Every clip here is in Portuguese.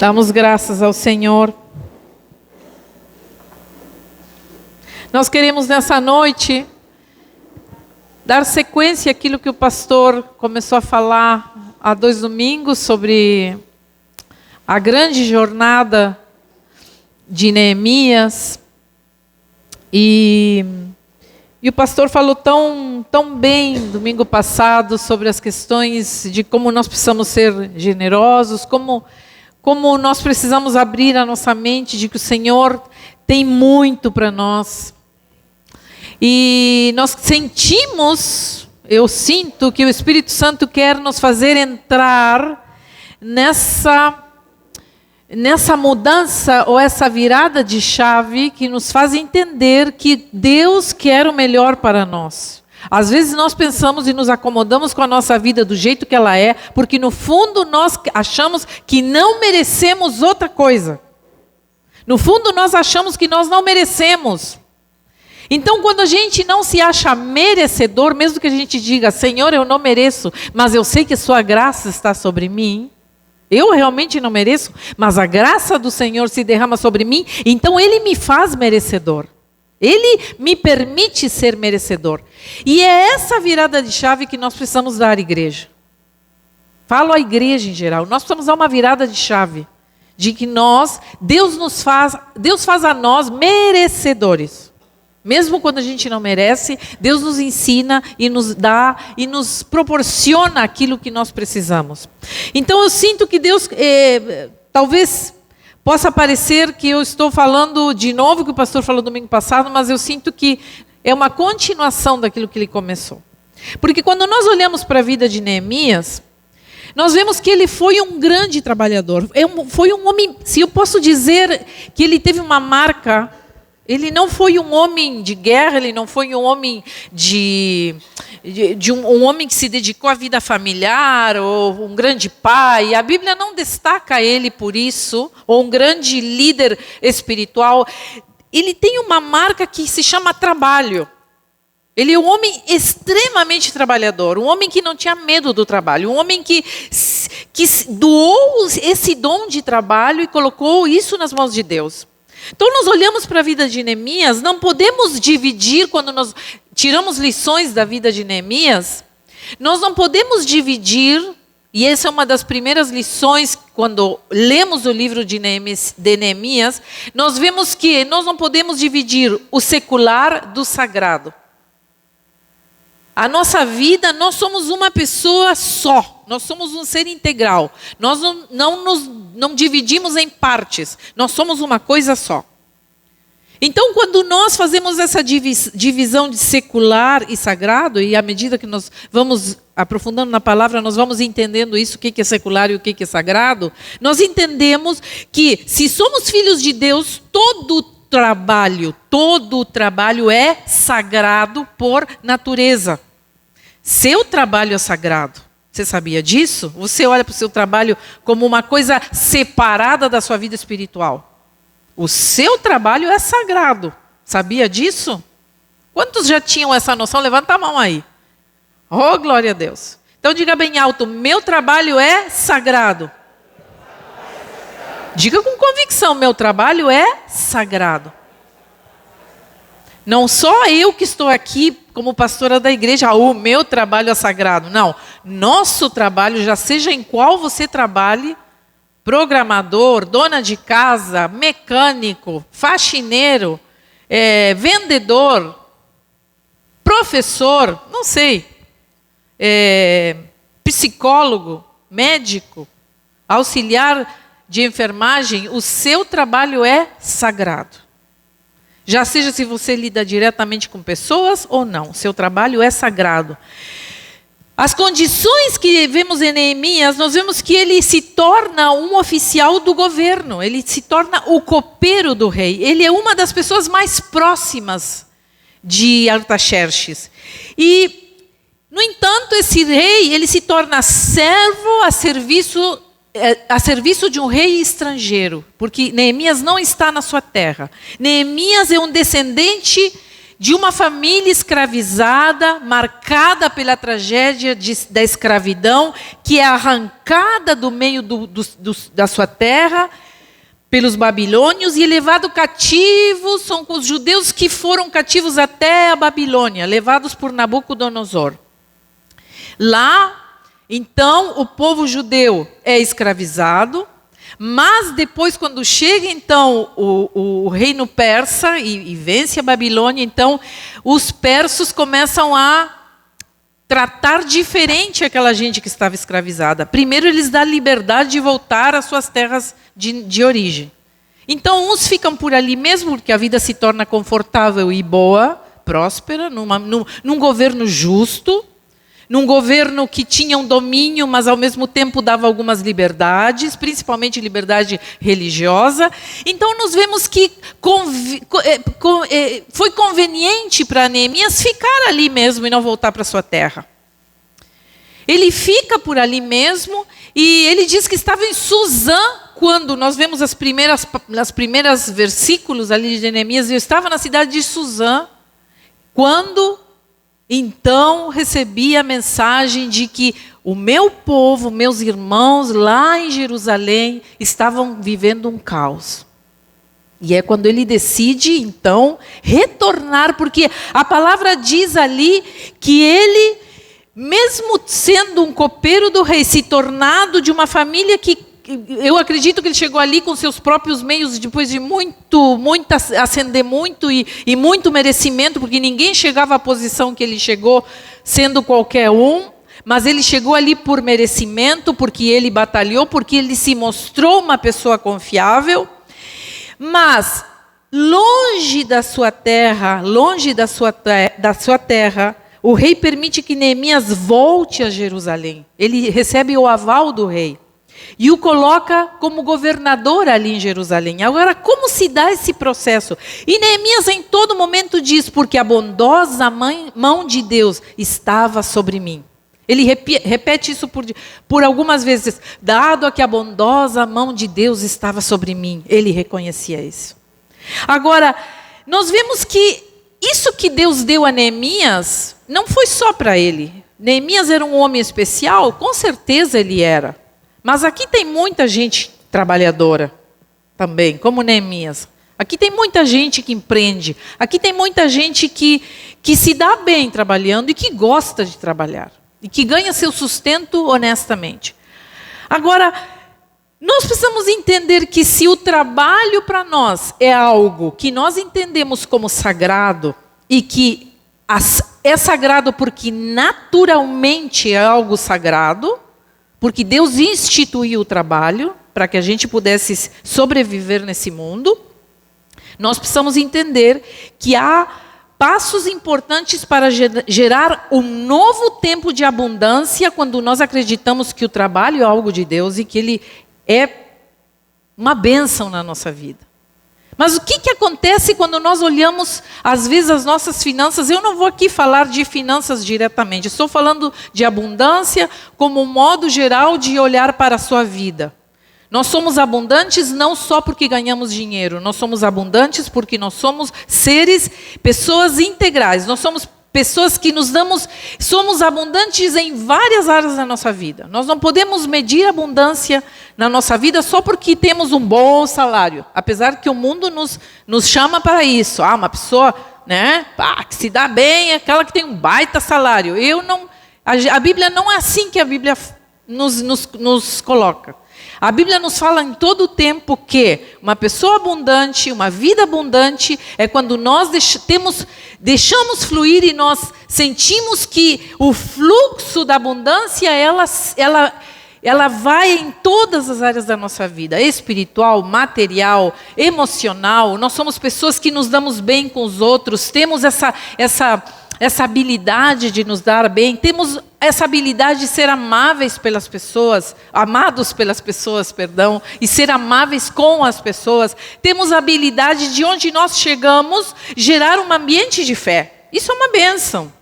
Damos graças ao Senhor. Nós queremos nessa noite dar sequência àquilo que o pastor começou a falar há 2 domingos sobre a grande jornada de Neemias. E o pastor falou tão bem domingo passado sobre as questões de como nós precisamos ser generosos, como nós precisamos abrir a nossa mente de que o Senhor tem muito para nós. E nós eu sinto que o Espírito Santo quer nos fazer entrar nessa mudança ou essa virada de chave que nos faz entender que Deus quer o melhor para nós. Às vezes nós pensamos e nos acomodamos com a nossa vida do jeito que ela é, porque no fundo nós achamos que não merecemos outra coisa. No fundo nós achamos que nós não merecemos. Então quando a gente não se acha merecedor, mesmo que a gente diga, Senhor, eu não mereço, mas eu sei que sua graça está sobre mim, eu realmente não mereço, mas a graça do Senhor se derrama sobre mim, então Ele me faz merecedor. Ele me permite ser merecedor. E é essa virada de chave que nós precisamos dar à igreja. Falo à igreja em geral. Nós precisamos dar uma virada de chave. De que Deus faz a nós merecedores. Mesmo quando a gente não merece, Deus nos ensina e nos dá e nos proporciona aquilo que nós precisamos. Então eu sinto que Deus, talvez possa parecer que eu estou falando de novo o que o pastor falou domingo passado, mas eu sinto que é uma continuação daquilo que ele começou. Porque quando nós olhamos para a vida de Neemias, nós vemos que ele foi um grande trabalhador. Foi um homem, se eu posso dizer que ele teve uma marca. Ele não foi um homem de guerra, ele não foi um homem um homem que se dedicou à vida familiar, ou um grande pai. A Bíblia não destaca ele por isso, ou um grande líder espiritual. Ele tem uma marca que se chama trabalho. Ele é um homem extremamente trabalhador, um homem que não tinha medo do trabalho, um homem que doou esse dom de trabalho e colocou isso nas mãos de Deus. Então nós olhamos para a vida de Neemias, não podemos dividir, quando nós tiramos lições da vida de Neemias, nós não podemos dividir, e essa é uma das primeiras lições, quando lemos o livro de Neemias, nós vemos que nós não podemos dividir o secular do sagrado. A nossa vida, nós somos uma pessoa só, nós somos um ser integral, nós não dividimos em partes, nós somos uma coisa só. Então quando nós fazemos essa divisão de secular e sagrado, e à medida que nós vamos aprofundando na palavra, nós vamos entendendo isso, o que é secular e o que é sagrado, nós entendemos que se somos filhos de Deus, todo o trabalho é sagrado por natureza. Seu trabalho é sagrado. Você sabia disso? Você olha para o seu trabalho como uma coisa separada da sua vida espiritual. O seu trabalho é sagrado. Sabia disso? Quantos já tinham essa noção? Levanta a mão aí. Oh, glória a Deus. Então diga bem alto, meu trabalho é sagrado. Diga com convicção, meu trabalho é sagrado. Não só eu que estou aqui como pastora da igreja, o meu trabalho é sagrado. Não, nosso trabalho, já seja em qual você trabalhe, programador, dona de casa, mecânico, faxineiro, vendedor, professor, não sei, psicólogo, médico, auxiliar de enfermagem, o seu trabalho é sagrado. Já seja se você lida diretamente com pessoas ou não, seu trabalho é sagrado. As condições que vemos em Neemias, nós vemos que ele se torna um oficial do governo, ele se torna o copeiro do rei. Ele é uma das pessoas mais próximas de Artaxerxes. E, no entanto, esse rei, ele se torna servo a serviço de um rei estrangeiro, porque Neemias não está na sua terra. Neemias é um descendente de uma família escravizada, marcada pela tragédia da escravidão, que é arrancada do meio da sua terra pelos babilônios e levado cativo. São os judeus que foram cativos até a Babilônia, levados por Nabucodonosor. Lá, então, o povo judeu é escravizado, mas depois, quando chega então o reino persa e vence a Babilônia, então os persas começam a tratar diferente aquela gente que estava escravizada. Primeiro, eles dão liberdade de voltar às suas terras de origem. Então, uns ficam por ali mesmo, porque a vida se torna confortável e boa, próspera, num governo justo, num governo que tinha um domínio, mas ao mesmo tempo dava algumas liberdades, principalmente liberdade religiosa. Então nós vemos que foi conveniente para Neemias ficar ali mesmo e não voltar para sua terra. Ele fica por ali mesmo e ele diz que estava em Suzã, quando nós vemos as primeiras versículos ali de Neemias. Eu estava na cidade de Suzã, quando então recebi a mensagem de que o meu povo, meus irmãos lá em Jerusalém, estavam vivendo um caos. E é quando ele decide, então, retornar, porque a palavra diz ali que ele, mesmo sendo um copeiro do rei, se tornado de uma família que eu acredito que ele chegou ali com seus próprios meios, depois de ascender muito e muito merecimento, porque ninguém chegava à posição que ele chegou sendo qualquer um, mas ele chegou ali por merecimento, porque ele batalhou, porque ele se mostrou uma pessoa confiável. Mas longe da sua terra, o rei permite que Neemias volte a Jerusalém. Ele recebe o aval do rei e o coloca como governador ali em Jerusalém. Agora, como se dá esse processo? E Neemias em todo momento diz: porque a bondosa mão de Deus estava sobre mim. Ele repete isso por algumas vezes. Dado a que a bondosa mão de Deus estava sobre mim. Ele reconhecia isso. Agora, nós vemos que isso que Deus deu a Neemias não foi só para ele. Neemias era um homem especial? Com certeza ele era. Mas aqui tem muita gente trabalhadora também, como Neemias. Aqui tem muita gente que empreende. Aqui tem muita gente que se dá bem trabalhando e que gosta de trabalhar. E que ganha seu sustento honestamente. Agora, nós precisamos entender que se o trabalho para nós é algo que nós entendemos como sagrado, e que é sagrado porque naturalmente é algo sagrado, porque Deus instituiu o trabalho para que a gente pudesse sobreviver nesse mundo, nós precisamos entender que há passos importantes para gerar um novo tempo de abundância quando nós acreditamos que o trabalho é algo de Deus e que ele é uma bênção na nossa vida. Mas o que acontece quando nós olhamos, às vezes, as nossas finanças? Eu não vou aqui falar de finanças diretamente, estou falando de abundância como um modo geral de olhar para a sua vida. Nós somos abundantes não só porque ganhamos dinheiro, nós somos abundantes porque nós somos pessoas integrais. Nós somos pessoas que somos abundantes em várias áreas da nossa vida. Nós não podemos medir abundância na nossa vida só porque temos um bom salário. Apesar que o mundo nos chama para isso. Uma pessoa, né, que se dá bem é aquela que tem um baita salário. A Bíblia não é assim que a Bíblia nos coloca. A Bíblia nos fala em todo o tempo que uma pessoa abundante, uma vida abundante, é quando nós deixamos fluir e nós sentimos que o fluxo da abundância, ela vai em todas as áreas da nossa vida, espiritual, material, emocional. Nós somos pessoas que nos damos bem com os outros, temos essa habilidade de nos dar bem, temos essa habilidade de ser amados pelas pessoas, e ser amáveis com as pessoas. Temos a habilidade de onde nós chegamos, gerar um ambiente de fé. Isso é uma bênção.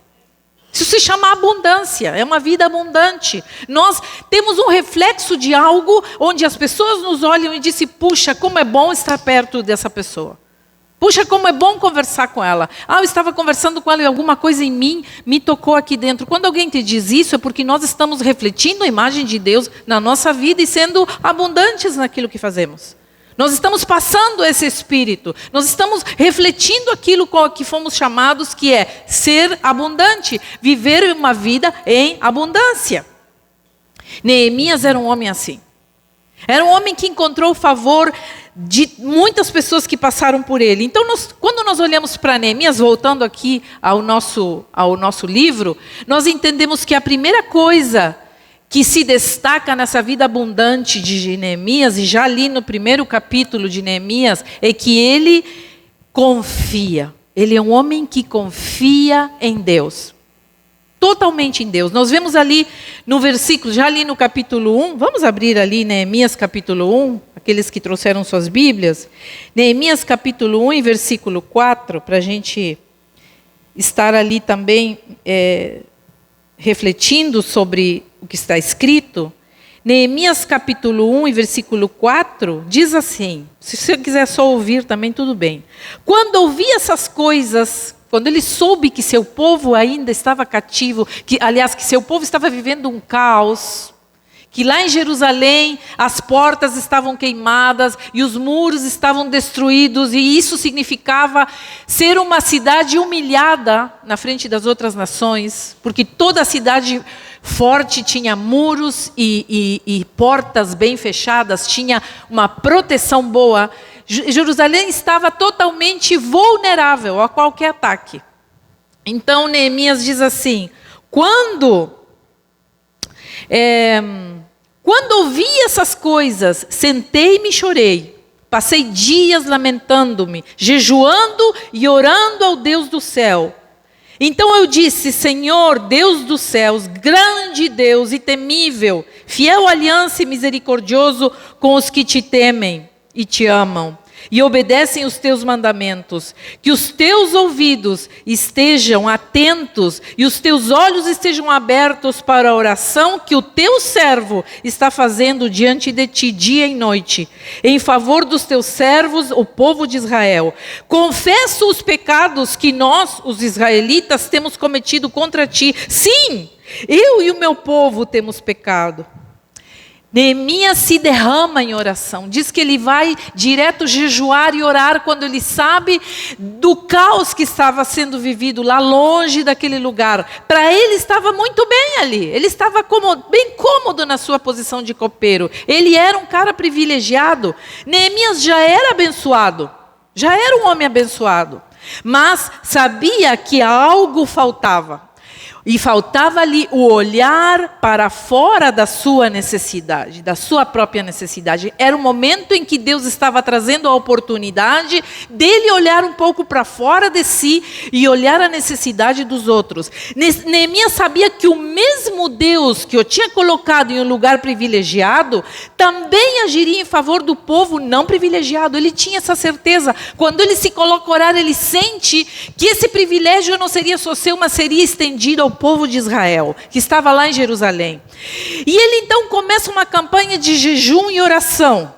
Isso se chama abundância, é uma vida abundante. Nós temos um reflexo de algo onde as pessoas nos olham e dizem: puxa, como é bom estar perto dessa pessoa. Puxa, como é bom conversar com ela. Eu estava conversando com ela e alguma coisa em mim me tocou aqui dentro. Quando alguém te diz isso, é porque nós estamos refletindo a imagem de Deus na nossa vida e sendo abundantes naquilo que fazemos. Nós estamos passando esse espírito. Nós estamos refletindo aquilo que fomos chamados, que é ser abundante. Viver uma vida em abundância. Neemias era um homem assim. Era um homem que encontrou o favor de muitas pessoas que passaram por ele. Então, quando nós olhamos para Neemias, voltando aqui ao nosso livro, nós entendemos que a primeira coisa que se destaca nessa vida abundante de Neemias, e já ali no primeiro capítulo de Neemias, é que ele confia. Ele é um homem que confia em Deus. Totalmente em Deus. Nós vemos ali no versículo, já ali no capítulo 1, vamos abrir ali Neemias capítulo 1, aqueles que trouxeram suas Bíblias. Neemias capítulo 1 e versículo 4, para a gente estar ali também refletindo sobre o que está escrito. Neemias capítulo 1 e versículo 4 diz assim, se você quiser só ouvir também tudo bem. Quando ouvi essas coisas, quando ele soube que seu povo ainda estava cativo, que seu povo estava vivendo um caos, que lá em Jerusalém as portas estavam queimadas e os muros estavam destruídos, e isso significava ser uma cidade humilhada na frente das outras nações, porque toda a cidade forte tinha muros e portas bem fechadas, tinha uma proteção boa. Jerusalém estava totalmente vulnerável a qualquer ataque. Então Neemias diz assim, quando ouvi essas coisas, sentei-me e chorei. Passei dias lamentando-me, jejuando e orando ao Deus do céu. Então eu disse, Senhor, Deus dos céus, grande Deus e temível, fiel aliança e misericordioso com os que te temem e te amam e obedecem os teus mandamentos, que os teus ouvidos estejam atentos e os teus olhos estejam abertos para a oração que o teu servo está fazendo diante de ti dia e noite, em favor dos teus servos, o povo de Israel. Confesso os pecados que nós, os israelitas, temos cometido contra ti. Sim, eu e o meu povo temos pecado. Neemias se derrama em oração, diz que ele vai direto jejuar e orar quando ele sabe do caos que estava sendo vivido lá longe daquele lugar. Para ele estava muito bem ali, ele estava bem cômodo na sua posição de copeiro, ele era um cara privilegiado. Neemias já era abençoado, já era um homem abençoado, mas sabia que algo faltava. E faltava ali o olhar para fora da sua necessidade, da sua própria necessidade. Era o momento em que Deus estava trazendo a oportunidade dele olhar um pouco para fora de si e olhar a necessidade dos outros. Neemias sabia que o mesmo Deus que o tinha colocado em um lugar privilegiado, também agiria em favor do povo não privilegiado. Ele tinha essa certeza. Quando ele se coloca a orar, ele sente que esse privilégio não seria só seu, mas seria estendido ao povo de Israel, que estava lá em Jerusalém. E ele então começa uma campanha de jejum e oração.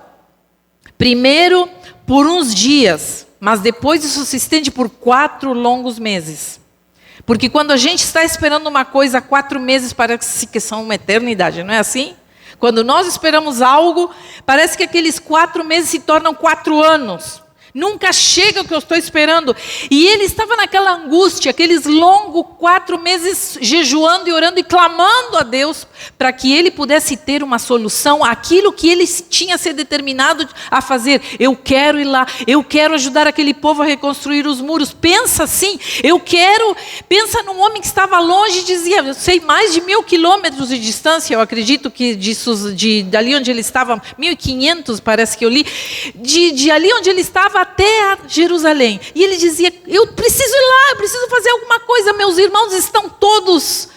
Primeiro por uns dias, mas depois isso se estende por 4 longos meses. Porque quando a gente está esperando uma coisa, 4 meses parece que são uma eternidade, não é assim? Quando nós esperamos algo, parece que aqueles 4 meses se tornam 4 anos. Nunca chega o que eu estou esperando. E ele estava naquela angústia, aqueles longos 4 meses jejuando e orando e clamando a Deus para que ele pudesse ter uma solução àquilo que ele tinha se determinado a fazer. Eu quero ir lá, eu quero ajudar aquele povo a reconstruir os muros. Pensa assim, pensa num homem que estava longe e dizia, eu sei, mais de 1.000 quilômetros de distância, eu acredito que dali onde ele estava, 1.500 parece que eu li, de ali onde ele estava até a Jerusalém. E ele dizia, eu preciso ir lá, eu preciso fazer alguma coisa, meus irmãos estão todos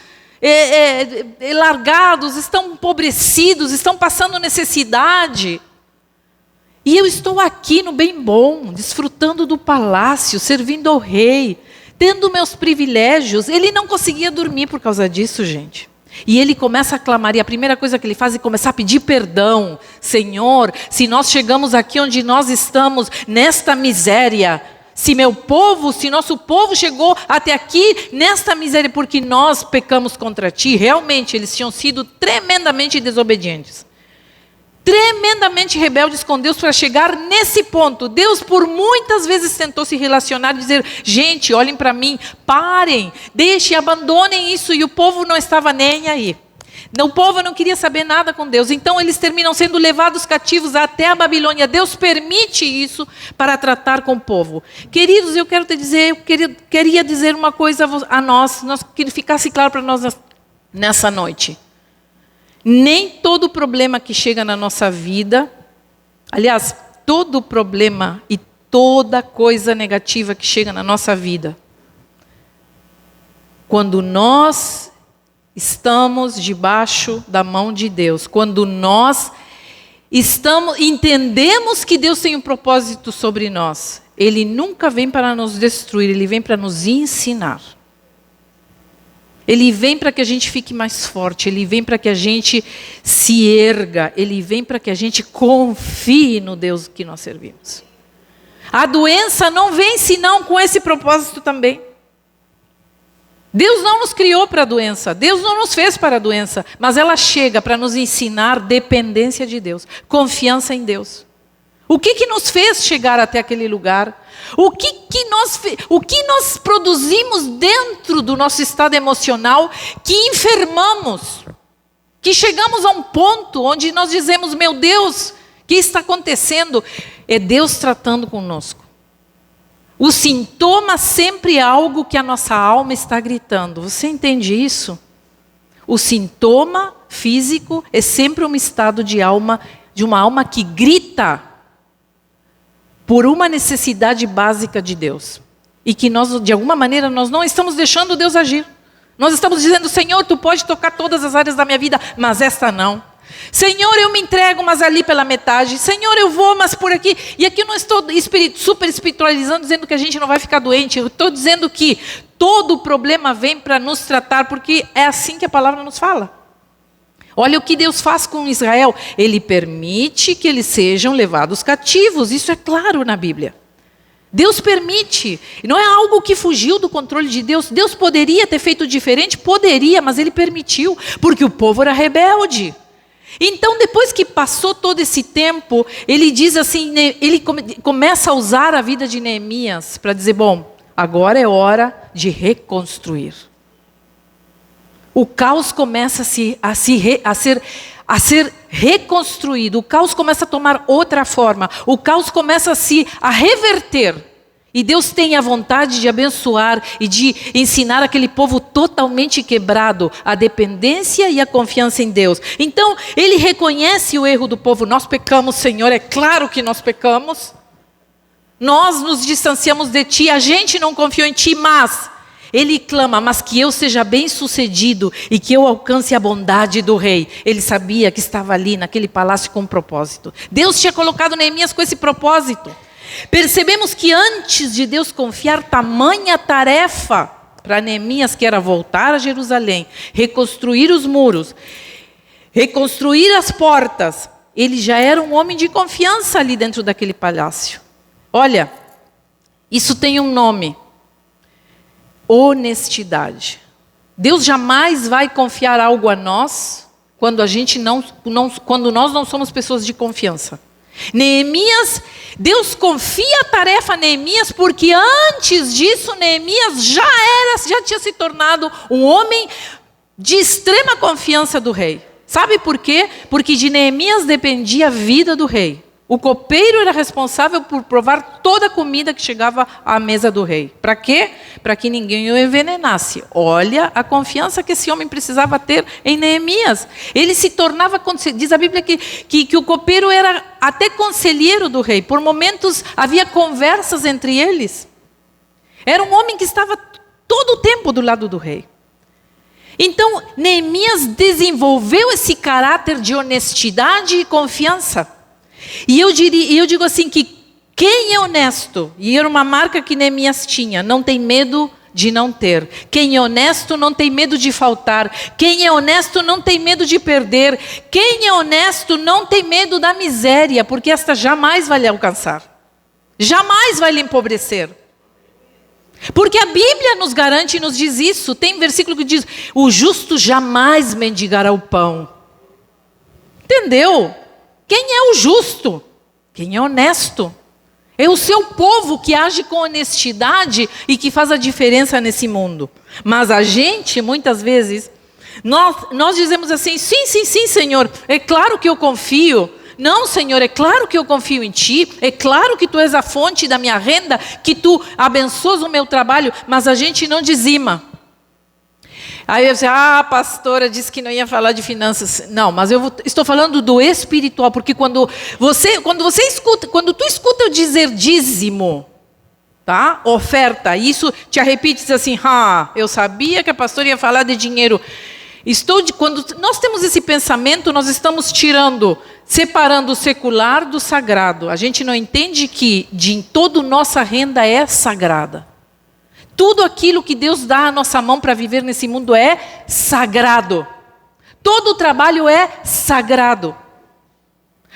largados, estão empobrecidos, estão passando necessidade. E eu estou aqui no bem bom, desfrutando do palácio, servindo ao rei, tendo meus privilégios. Ele não conseguia dormir por causa disso, gente. E ele começa a clamar, e a primeira coisa que ele faz é começar a pedir perdão. Senhor, se nós chegamos aqui onde nós estamos, nesta miséria, Se nosso povo chegou até aqui nesta miséria porque nós pecamos contra ti, realmente eles tinham sido tremendamente desobedientes. Tremendamente rebeldes com Deus para chegar nesse ponto. Deus por muitas vezes tentou se relacionar e dizer, gente, olhem para mim, parem, deixem, abandonem isso. E o povo não estava nem aí. O povo não queria saber nada com Deus. Então eles terminam sendo levados cativos até a Babilônia. Deus permite isso para tratar com o povo. Queridos, eu queria dizer uma coisa a nós que ficasse claro para nós nessa noite. Nem todo problema que chega na nossa vida, aliás, todo problema e toda coisa negativa que chega na nossa vida, quando nós estamos debaixo da mão de Deus, quando nós entendemos que Deus tem um propósito sobre nós, Ele nunca vem para nos destruir, Ele vem para nos ensinar. Ele vem para que a gente fique mais forte, Ele vem para que a gente se erga, Ele vem para que a gente confie no Deus que nós servimos. A doença não vem senão com esse propósito também. Deus não nos criou para a doença, Deus não nos fez para a doença, mas ela chega para nos ensinar dependência de Deus, confiança em Deus. O que nos fez chegar até aquele lugar? O que nós produzimos dentro do nosso estado emocional que enfermamos? Que chegamos a um ponto onde nós dizemos, meu Deus, o que está acontecendo? É Deus tratando conosco. O sintoma sempre é algo que a nossa alma está gritando. Você entende isso? O sintoma físico é sempre um estado de uma alma que grita por uma necessidade básica de Deus. E que nós, de alguma maneira, nós não estamos deixando Deus agir. Nós estamos dizendo, Senhor, Tu pode tocar todas as áreas da minha vida, mas esta não. Senhor, eu me entrego, mas ali pela metade. Senhor, eu vou, mas por aqui. E aqui eu não estou super espiritualizando, dizendo que a gente não vai ficar doente. Eu estou dizendo que todo o problema vem para nos tratar, porque é assim que a palavra nos fala. Olha o que Deus faz com Israel. Ele permite que eles sejam levados cativos. Isso é claro na Bíblia. Deus permite. Não é algo que fugiu do controle de Deus. Deus poderia ter feito diferente? Poderia, mas Ele permitiu. Porque o povo era rebelde. Então, depois que passou todo esse tempo, Ele diz assim, Ele começa a usar a vida de Neemias para dizer, bom, agora é hora de reconstruir. O caos começa a ser reconstruído, o caos começa a tomar outra forma, o caos começa a reverter. E Deus tem a vontade de abençoar e de ensinar aquele povo totalmente quebrado a dependência e a confiança em Deus. Então, Ele reconhece o erro do povo. Nós pecamos, Senhor, é claro que nós pecamos. Nós nos distanciamos de Ti, a gente não confiou em Ti, mas Ele clama, mas que eu seja bem-sucedido e que eu alcance a bondade do rei. Ele sabia que estava ali naquele palácio com um propósito. Deus tinha colocado Neemias com esse propósito. Percebemos que antes de Deus confiar tamanha tarefa para Neemias, que era voltar a Jerusalém, reconstruir os muros, reconstruir as portas, ele já era um homem de confiança ali dentro daquele palácio. Olha, isso tem um nome: honestidade. Deus jamais vai confiar algo a nós quando quando nós não somos pessoas de confiança. Neemias, Deus confia a tarefa a Neemias porque antes disso Neemias já tinha se tornado um homem de extrema confiança do rei. Sabe por quê? Porque de Neemias dependia a vida do rei. O copeiro era responsável por provar toda a comida que chegava à mesa do rei. Para quê? Para que ninguém o envenenasse. Olha a confiança que esse homem precisava ter em Neemias. Ele se tornava, diz a Bíblia que o copeiro era até conselheiro do rei. Por momentos havia conversas entre eles. Era um homem que estava todo o tempo do lado do rei. Então, Neemias desenvolveu esse caráter de honestidade e confiança. E eu digo assim que quem é honesto, e era uma marca que Neemias tinha, não tem medo de não ter. Quem é honesto não tem medo de faltar. Quem é honesto não tem medo de perder. Quem é honesto não tem medo da miséria, porque esta jamais vai lhe alcançar. Jamais vai lhe empobrecer. Porque a Bíblia nos garante e nos diz isso. Tem um versículo que diz: o justo jamais mendigará o pão. Entendeu? Quem é o justo? Quem é honesto? É o seu povo que age com honestidade e que faz a diferença nesse mundo. Mas a gente, muitas vezes, nós dizemos assim: sim, Senhor, é claro que eu confio. Não, Senhor, é claro que eu confio em Ti, é claro que Tu és a fonte da minha renda, que Tu abençoas o meu trabalho, mas a gente não dizima. Aí eu disse: a pastora disse que não ia falar de finanças. Não, mas estou falando do espiritual, porque quando tu escuta eu dizer dízimo, tá? Oferta, isso te arrepia e diz assim: eu sabia que a pastora ia falar de dinheiro. Quando nós temos esse pensamento, nós estamos separando o secular do sagrado. A gente não entende que toda nossa renda é sagrada. Tudo aquilo que Deus dá à nossa mão para viver nesse mundo é sagrado. Todo o trabalho é sagrado.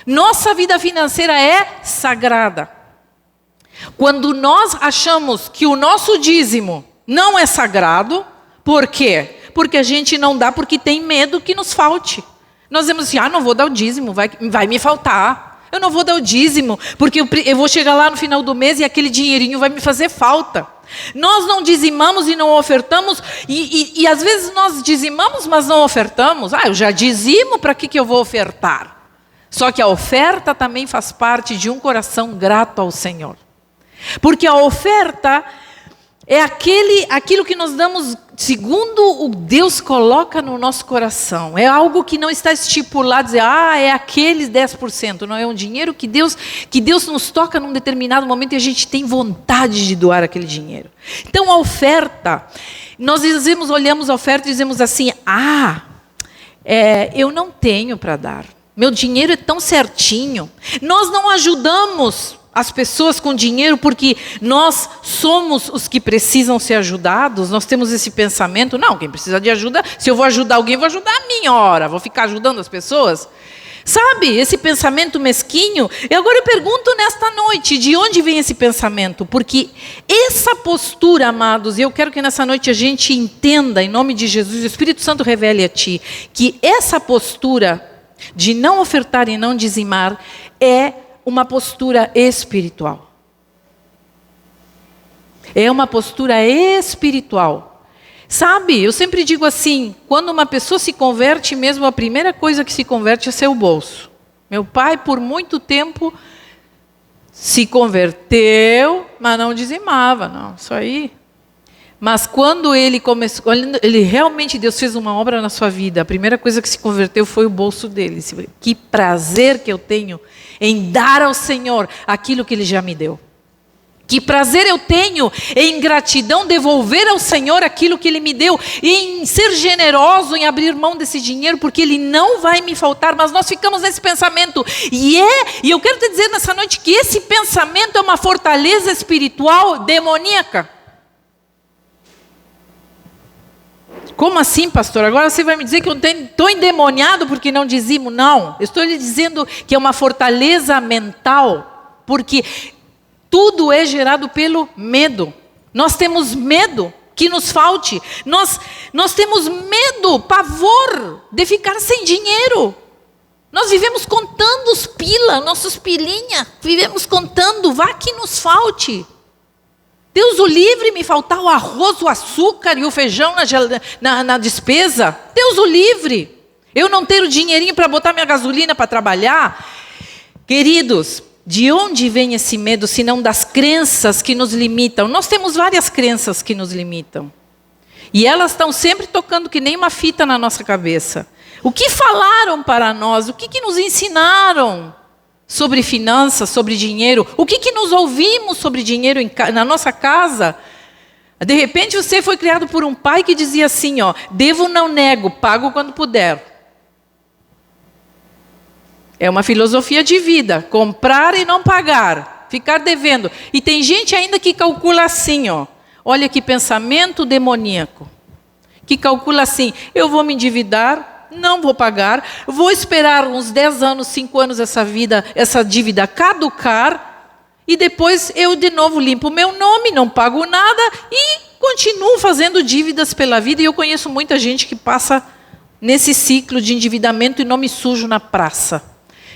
Nossa vida financeira é sagrada. Quando nós achamos que o nosso dízimo não é sagrado, por quê? Porque a gente não dá porque tem medo que nos falte. Nós dizemos assim: não vou dar o dízimo, vai me faltar. Eu não vou dar o dízimo, porque eu vou chegar lá no final do mês e aquele dinheirinho vai me fazer falta. Nós não dizimamos e não ofertamos, e às vezes nós dizimamos, mas não ofertamos. Eu já dizimo, para que eu vou ofertar? Só que a oferta também faz parte de um coração grato ao Senhor. Porque a oferta é aquilo que nós damos segundo o Deus coloca no nosso coração. É algo que não está estipulado, dizer, é aqueles 10%. Não, é um dinheiro que Deus nos toca num determinado momento e a gente tem vontade de doar aquele dinheiro. Então a oferta, nós olhamos a oferta e dizemos assim: eu não tenho para dar. Meu dinheiro é tão certinho. Nós não ajudamos as pessoas com dinheiro porque nós somos os que precisam ser ajudados. Nós temos esse pensamento: não, quem precisa de ajuda, se eu vou ajudar alguém, vou ajudar a mim, vou ficar ajudando as pessoas. Sabe, esse pensamento mesquinho. E agora eu pergunto nesta noite, de onde vem esse pensamento? Porque essa postura, amados, e eu quero que nessa noite a gente entenda, em nome de Jesus, o Espírito Santo revele a ti, que essa postura de não ofertar e não dizimar é uma postura espiritual. É uma postura espiritual. Sabe, eu sempre digo assim, quando uma pessoa se converte, mesmo a primeira coisa que se converte é seu bolso. Meu pai, por muito tempo, se converteu, mas não dizimava, não, isso aí. Mas quando ele começou, realmente Deus fez uma obra na sua vida, a primeira coisa que se converteu foi o bolso dele. Que prazer que eu tenho em dar ao Senhor aquilo que Ele já me deu. Que prazer eu tenho em gratidão devolver ao Senhor aquilo que Ele me deu, e em ser generoso, em abrir mão desse dinheiro, porque Ele não vai me faltar. Mas nós ficamos nesse pensamento, e eu quero te dizer nessa noite que esse pensamento é uma fortaleza espiritual demoníaca. Como assim, pastor? Agora você vai me dizer que eu estou endemoniado porque não dizimo? Não, eu estou lhe dizendo que é uma fortaleza mental, porque tudo é gerado pelo medo. Nós temos medo que nos falte, nós temos medo, pavor de ficar sem dinheiro. Nós vivemos contando os nossos pilinha, vivemos contando, vá que nos falte. Deus o livre me faltar o arroz, o açúcar e o feijão na despesa. Deus o livre. Eu não ter o dinheirinho para botar minha gasolina para trabalhar. Queridos, de onde vem esse medo, se não das crenças que nos limitam? Nós temos várias crenças que nos limitam. E elas estão sempre tocando que nem uma fita na nossa cabeça. O que falaram para nós? O que nos ensinaram sobre finanças, sobre dinheiro? O que nos ouvimos sobre dinheiro na nossa casa? De repente você foi criado por um pai que dizia assim, devo não nego, pago quando puder. É uma filosofia de vida, comprar e não pagar, ficar devendo. E tem gente ainda que calcula assim, olha que pensamento demoníaco, que calcula assim: eu vou me endividar, não vou pagar, vou esperar uns 10 anos, 5 anos essa dívida caducar, e depois eu de novo limpo o meu nome, não pago nada e continuo fazendo dívidas pela vida. E eu conheço muita gente que passa nesse ciclo de endividamento e nome sujo na praça.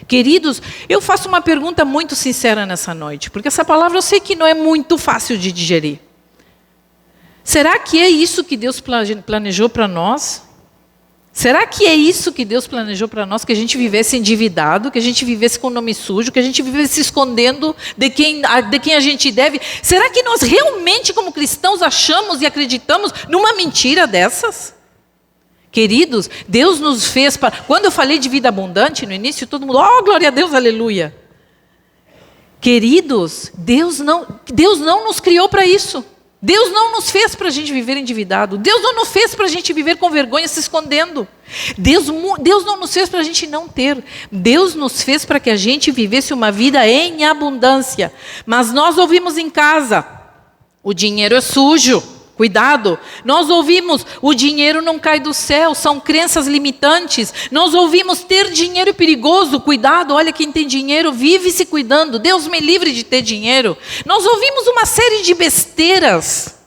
Queridos, eu faço uma pergunta muito sincera nessa noite, porque essa palavra eu sei que não é muito fácil de digerir. Será que é isso que Deus planejou para nós? Será que é isso que Deus planejou para nós? Que a gente vivesse endividado, que a gente vivesse com o nome sujo, que a gente vivesse se escondendo de quem a gente deve? Será que nós realmente, como cristãos, achamos e acreditamos numa mentira dessas? Queridos, Deus nos fez para... Quando eu falei de vida abundante no início, todo mundo, oh, glória a Deus, aleluia. Queridos, Deus não nos criou para isso. Deus não nos fez para a gente viver endividado. Deus não nos fez para a gente viver com vergonha, se escondendo. Deus não nos fez para a gente não ter. Deus nos fez para que a gente vivesse uma vida em abundância. Mas nós ouvimos em casa, o dinheiro é sujo. Cuidado, nós ouvimos, o dinheiro não cai do céu, são crenças limitantes. Nós ouvimos, ter dinheiro é perigoso, cuidado, olha, quem tem dinheiro vive se cuidando, Deus me livre de ter dinheiro. Nós ouvimos uma série de besteiras,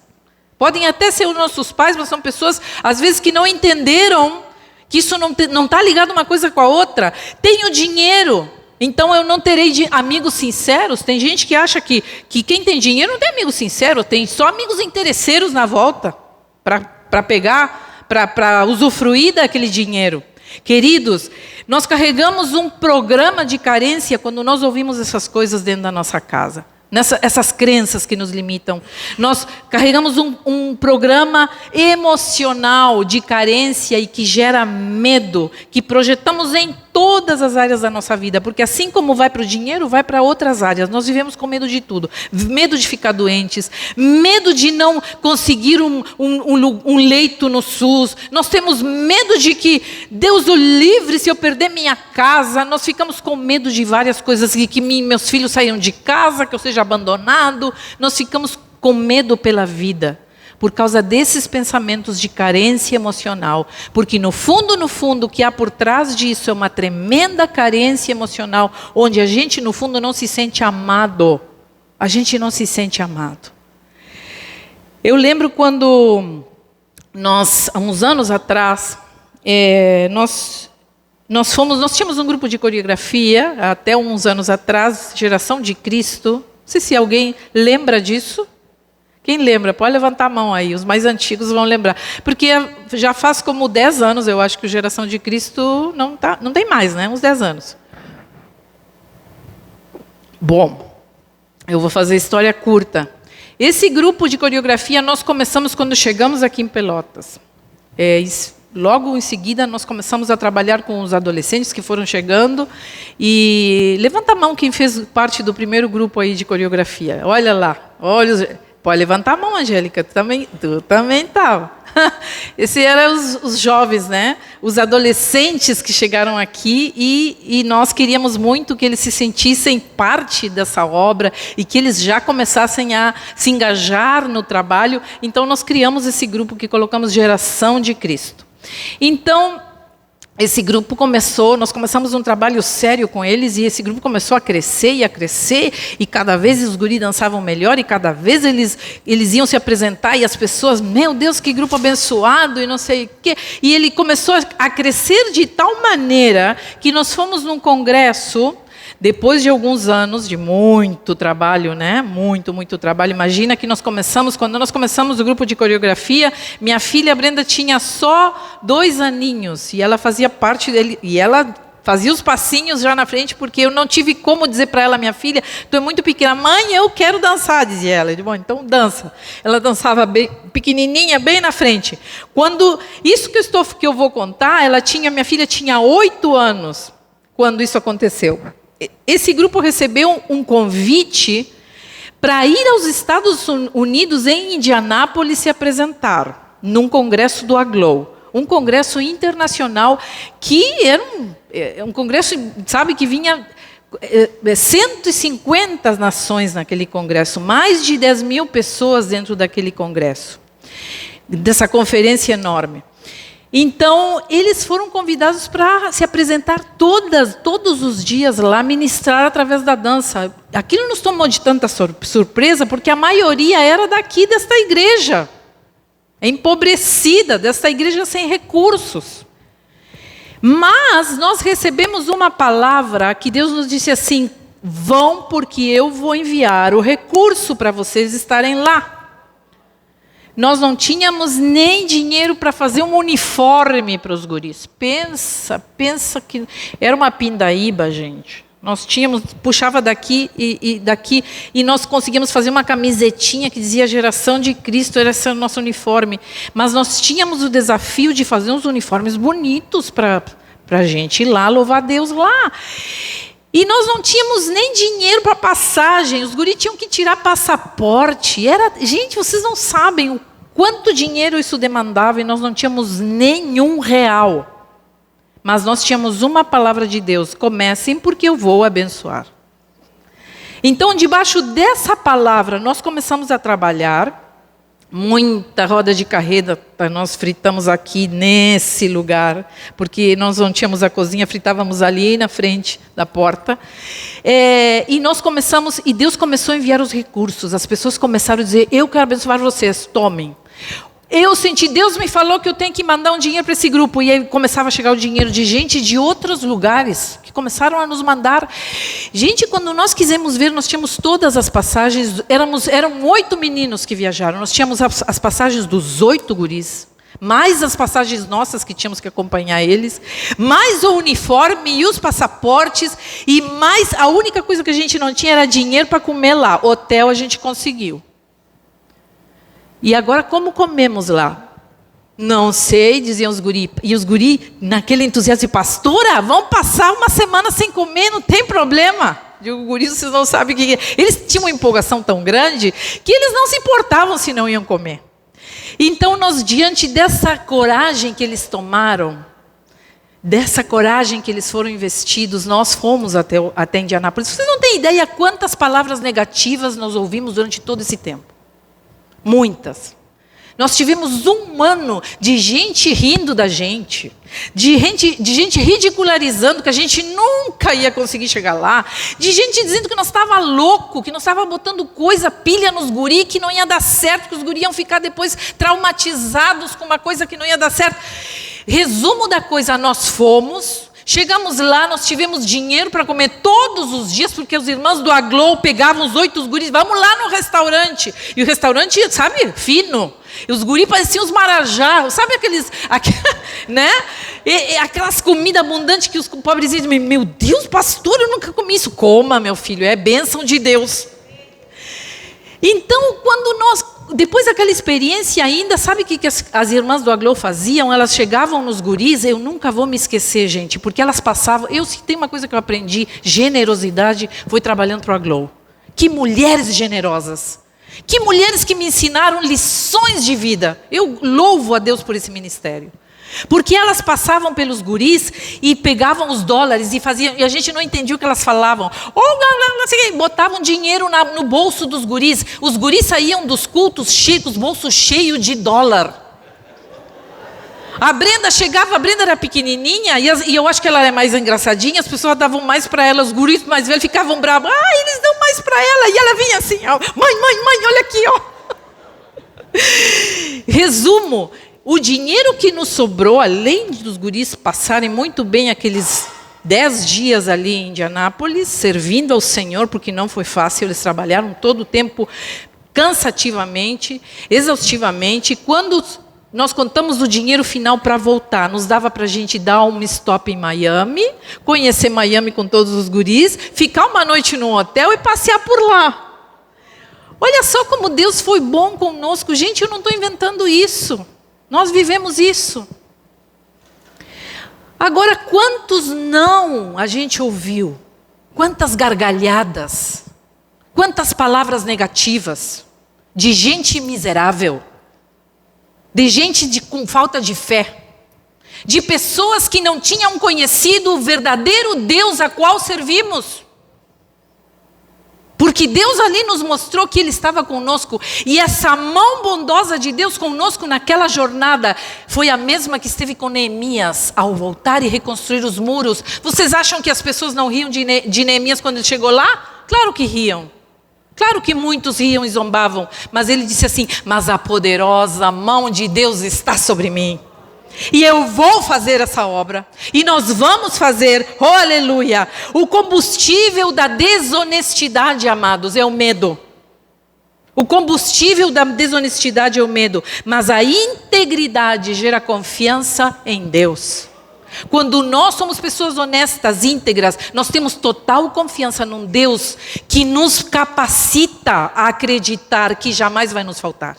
podem até ser os nossos pais, mas são pessoas, às vezes, que não entenderam que isso não está ligado uma coisa com a outra. Tenho dinheiro, então eu não terei amigos sinceros. Tem gente que acha que quem tem dinheiro não tem amigo sincero, tem só amigos interesseiros na volta, para pegar, para usufruir daquele dinheiro. Queridos, nós carregamos um programa de carência quando nós ouvimos essas coisas dentro da nossa casa. Essas crenças que nos limitam. Nós carregamos um programa emocional de carência e que gera medo, que projetamos em todas as áreas da nossa vida, porque assim como vai para o dinheiro, vai para outras áreas. Nós vivemos com medo de tudo. Medo de ficar doentes, medo de não conseguir um leito no SUS. Nós temos medo de que Deus o livre se eu perder minha casa. Nós ficamos com medo de várias coisas, que meus filhos saiam de casa, que eu seja abandonado. Nós ficamos com medo pela vida, por causa desses pensamentos de carência emocional. Porque no fundo, o que há por trás disso é uma tremenda carência emocional, onde a gente, no fundo, não se sente amado. A gente não se sente amado. Eu lembro quando nós, há uns anos atrás, nós tínhamos um grupo de coreografia, até uns anos atrás, Geração de Cristo. Não sei se alguém lembra disso. Quem lembra? Pode levantar a mão aí, os mais antigos vão lembrar. Porque já faz como 10 anos, eu acho que o Geração de Cristo não tem mais, né? Uns 10 anos. Bom, eu vou fazer história curta. Esse grupo de coreografia nós começamos quando chegamos aqui em Pelotas. Logo em seguida nós começamos a trabalhar com os adolescentes que foram chegando. E levanta a mão quem fez parte do primeiro grupo aí de coreografia. Olha lá, olha. Pode levantar a mão, Angélica, tu também estava. Esses eram os jovens, né? Os adolescentes que chegaram aqui e nós queríamos muito que eles se sentissem parte dessa obra e que eles já começassem a se engajar no trabalho. Então nós criamos esse grupo que colocamos Geração de Cristo. Então, esse grupo nós começamos um trabalho sério com eles e esse grupo começou a crescer e cada vez os guris dançavam melhor e cada vez eles iam se apresentar e as pessoas, meu Deus, que grupo abençoado e não sei o quê. E ele começou a crescer de tal maneira que nós fomos num congresso, depois de alguns anos de muito trabalho, né? Muito trabalho. Imagina que quando nós começamos o grupo de coreografia, minha filha Brenda tinha só 2 aninhos e ela fazia parte dele, e ela fazia os passinhos já na frente, porque eu não tive como dizer para ela, minha filha, tu é muito pequena, mãe, eu quero dançar, dizia ela. Eu disse, bom, então dança. Ela dançava bem pequenininha, bem na frente. Quando isso que eu vou contar, minha filha tinha 8 anos quando isso aconteceu. Esse grupo recebeu um convite para ir aos Estados Unidos, em Indianápolis, se apresentar num congresso do Aglow, um congresso internacional que era um congresso, sabe, que vinha 150 nações naquele congresso, mais de 10 mil pessoas dentro daquele congresso, dessa conferência enorme. Então, eles foram convidados para se apresentar todos os dias lá, ministrar através da dança. Aquilo nos tomou de tanta surpresa, porque a maioria era daqui, desta igreja, empobrecida, desta igreja sem recursos. Mas nós recebemos uma palavra que Deus nos disse assim: vão, porque eu vou enviar o recurso para vocês estarem lá. Nós não tínhamos nem dinheiro para fazer um uniforme para os guris. Pensa que era uma pindaíba, gente. Nós puxava daqui e daqui, e nós conseguíamos fazer uma camisetinha que dizia Geração de Cristo, era esse o nosso uniforme. Mas nós tínhamos o desafio de fazer uns uniformes bonitos para a gente ir lá, louvar Deus lá. E nós não tínhamos nem dinheiro para passagem, os guris tinham que tirar passaporte. Gente, vocês não sabem o quanto dinheiro isso demandava, e nós não tínhamos nenhum real. Mas nós tínhamos uma palavra de Deus: comecem porque eu vou abençoar. Então, debaixo dessa palavra, nós começamos a trabalhar. Muita roda de carreira nós fritamos aqui nesse lugar, porque nós não tínhamos a cozinha, fritávamos ali na frente da porta. E nós começamos, e Deus começou a enviar os recursos. As pessoas começaram a dizer: eu quero abençoar vocês, tomem. Eu senti, Deus me falou que eu tenho que mandar um dinheiro para esse grupo. E aí começava a chegar o dinheiro de gente de outros lugares, que começaram a nos mandar. Gente, quando nós quisemos ver, nós tínhamos todas as passagens. Eram 8 meninos que viajaram. Nós tínhamos as passagens dos 8 guris, mais as passagens nossas que tínhamos que acompanhar eles, mais o uniforme e os passaportes, e mais, a única coisa que a gente não tinha era dinheiro para comer lá. Hotel a gente conseguiu. E agora, como comemos lá? Não sei, diziam os guri. E os guri, naquele entusiasmo, pastora, vão passar uma semana sem comer, não tem problema. Digo, guri, vocês não sabem o que é. Eles tinham uma empolgação tão grande que eles não se importavam se não iam comer. Então, nós, diante dessa coragem que eles tomaram, dessa coragem que eles foram investidos, nós fomos até Indianápolis. Vocês não têm ideia quantas palavras negativas nós ouvimos durante todo esse tempo. Muitas. Nós tivemos um ano de gente rindo da gente, de gente ridicularizando que a gente nunca ia conseguir chegar lá, de gente dizendo que nós estava louco, que nós estava botando pilha nos guri, que não ia dar certo, que os guri iam ficar depois traumatizados com uma coisa que não ia dar certo. Resumo da coisa: nós fomos. Chegamos lá, nós tivemos dinheiro para comer todos os dias, porque os irmãos do Aglow pegavam os 8 guris, vamos lá no restaurante. E o restaurante, sabe, fino. E os guris pareciam os marajá, sabe né? Aquelas comidas abundantes que os pobres dizem: meu Deus, pastor, eu nunca comi isso. Coma, meu filho, é bênção de Deus. Então, depois daquela experiência ainda, sabe o que as irmãs do Aglow faziam? Elas chegavam nos guris, eu nunca vou me esquecer, gente, porque elas passavam, se tem uma coisa que eu aprendi, generosidade, foi trabalhando para o Aglow. Que mulheres generosas, que mulheres que me ensinaram lições de vida. Eu louvo a Deus por esse ministério. Porque elas passavam pelos guris e pegavam os dólares e faziam, e a gente não entendia o que elas falavam. Botavam dinheiro no bolso dos guris. Os guris saíam dos cultos cheios, bolso cheio de dólar. A Brenda chegava, a Brenda era pequenininha, e eu acho que ela era mais engraçadinha, as pessoas davam mais para ela, os guris mais velhos ficavam bravos. Eles dão mais para ela. E ela vinha assim: ó, mãe, olha aqui, ó. Resumo. O dinheiro que nos sobrou, além dos guris passarem muito bem aqueles 10 dias ali em Indianápolis, servindo ao Senhor, porque não foi fácil, eles trabalharam todo o tempo cansativamente, exaustivamente. Quando nós contamos o dinheiro final para voltar, nos dava para a gente dar um stop em Miami, conhecer Miami com todos os guris, ficar uma noite no hotel e passear por lá. Olha só como Deus foi bom conosco. Gente, eu não estou inventando isso. Nós vivemos isso. Agora, quantos não a gente ouviu? Quantas gargalhadas? Quantas palavras negativas? De gente miserável. De gente com falta de fé. De pessoas que não tinham conhecido o verdadeiro Deus a qual servimos. Porque Porque Deus ali nos mostrou que Ele estava conosco. E essa mão bondosa de Deus conosco naquela jornada foi a mesma que esteve com Neemias ao voltar e reconstruir os muros. Vocês acham que as pessoas não riam de Neemias quando ele chegou lá? Claro que riam. Claro que muitos riam e zombavam. Mas ele disse assim: mas a poderosa mão de Deus está sobre mim. E eu vou fazer essa obra. E nós vamos fazer, oh aleluia. O combustível da desonestidade, amados, é o medo. O combustível da desonestidade é o medo. Mas a integridade gera confiança em Deus. Quando nós somos pessoas honestas, íntegras, nós temos total confiança num Deus que nos capacita a acreditar que jamais vai nos faltar.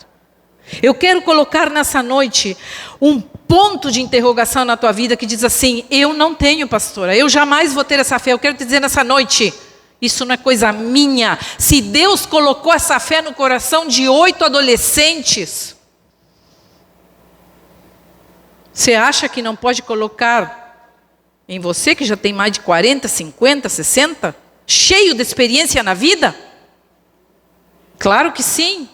Eu quero colocar nessa noite um ponto de interrogação na tua vida que diz assim: eu não tenho, pastora, eu jamais vou ter essa fé. Eu quero te dizer nessa noite, isso não é coisa minha. Se Deus colocou essa fé no coração de 8 adolescentes, você acha que não pode colocar em você que já tem mais de 40, 50, 60, cheio de experiência na vida? Claro que sim.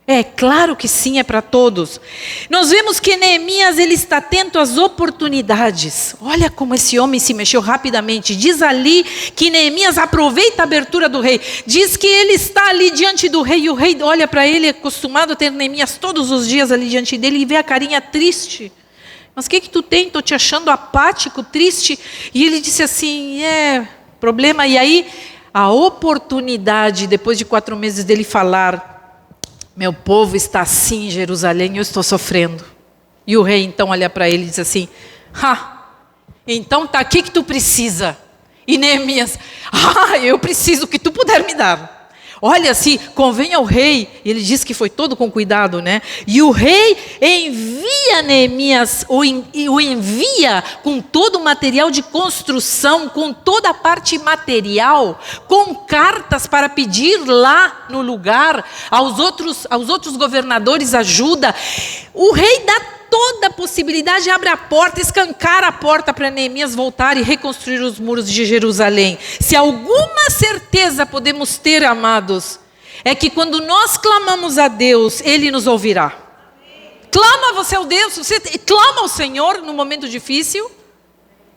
É claro que sim, é para todos. Nós vemos que Neemias, ele está atento às oportunidades. Olha como esse homem se mexeu rapidamente. Diz ali que Neemias aproveita a abertura do rei. Diz que ele está ali diante do rei e o rei olha para ele, acostumado a ter Neemias todos os dias ali diante dele, e vê a carinha triste. Mas o que tu tem? Estou te achando apático, triste. E ele disse assim, problema. E aí a oportunidade, depois de 4 meses dele falar: meu povo está assim em Jerusalém, eu estou sofrendo. E o rei então olha para ele e diz assim: então tá, o que tu precisa? E Neemias: eu preciso o que tu puder me dar. Olha, se convém ao rei, ele diz que foi todo com cuidado, né? E o rei envia Neemias, o envia com todo o material de construção, com toda a parte material, com cartas para pedir lá no lugar aos outros governadores ajuda. O rei dá toda a possibilidade, abre a porta, escancara a porta para Neemias voltar e reconstruir os muros de Jerusalém. Se alguma certeza podemos ter, amados, é que quando nós clamamos a Deus, Ele nos ouvirá. Clama você ao Deus, você clama ao Senhor no momento difícil,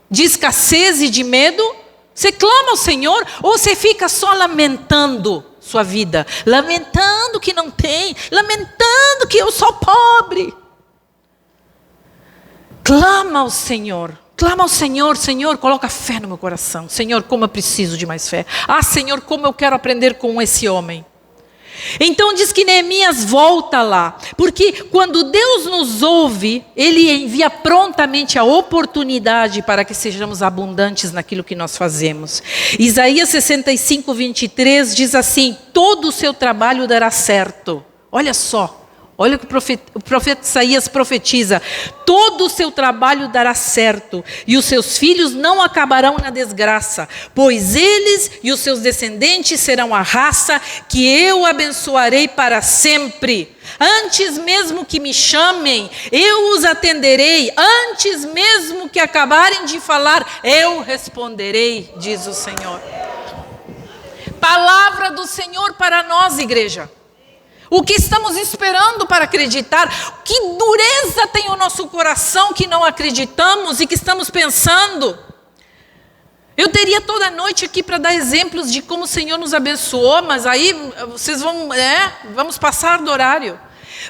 de escassez e de medo, você clama ao Senhor, ou você fica só lamentando sua vida, lamentando que não tem, lamentando que eu sou pobre. Clama ao Senhor, Senhor, coloca fé no meu coração. Senhor, como eu preciso de mais fé. Senhor, como eu quero aprender com esse homem. Então diz que Neemias volta lá, porque quando Deus nos ouve, Ele envia prontamente a oportunidade para que sejamos abundantes naquilo que nós fazemos. Isaías 65, 23 diz assim: todo o seu trabalho dará certo. Olha só. Olha o que o profeta Isaías profetiza: todo o seu trabalho dará certo, e os seus filhos não acabarão na desgraça, pois eles e os seus descendentes serão a raça que eu abençoarei para sempre. Antes mesmo que me chamem, eu os atenderei. Antes mesmo que acabarem de falar, eu responderei, diz o Senhor. Palavra do Senhor para nós, igreja. O que estamos esperando para acreditar? Que dureza tem o nosso coração que não acreditamos e que estamos pensando? Eu teria toda a noite aqui para dar exemplos de como o Senhor nos abençoou, mas aí vocês vamos passar do horário.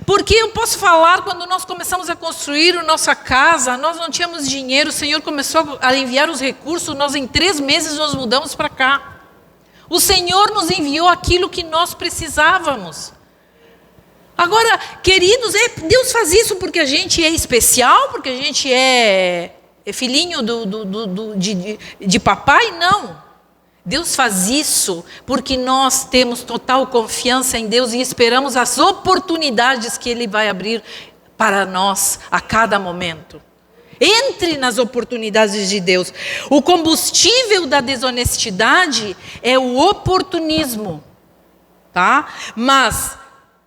Porque eu posso falar, quando nós começamos a construir a nossa casa, nós não tínhamos dinheiro, o Senhor começou a enviar os recursos, nós em 3 meses nós mudamos para cá. O Senhor nos enviou aquilo que nós precisávamos. Agora, queridos, Deus faz isso porque a gente é especial, porque a gente é filhinho de papai? Não. Deus faz isso porque nós temos total confiança em Deus e esperamos as oportunidades que Ele vai abrir para nós a cada momento. Entre nas oportunidades de Deus. O combustível da desonestidade é o oportunismo, tá? Mas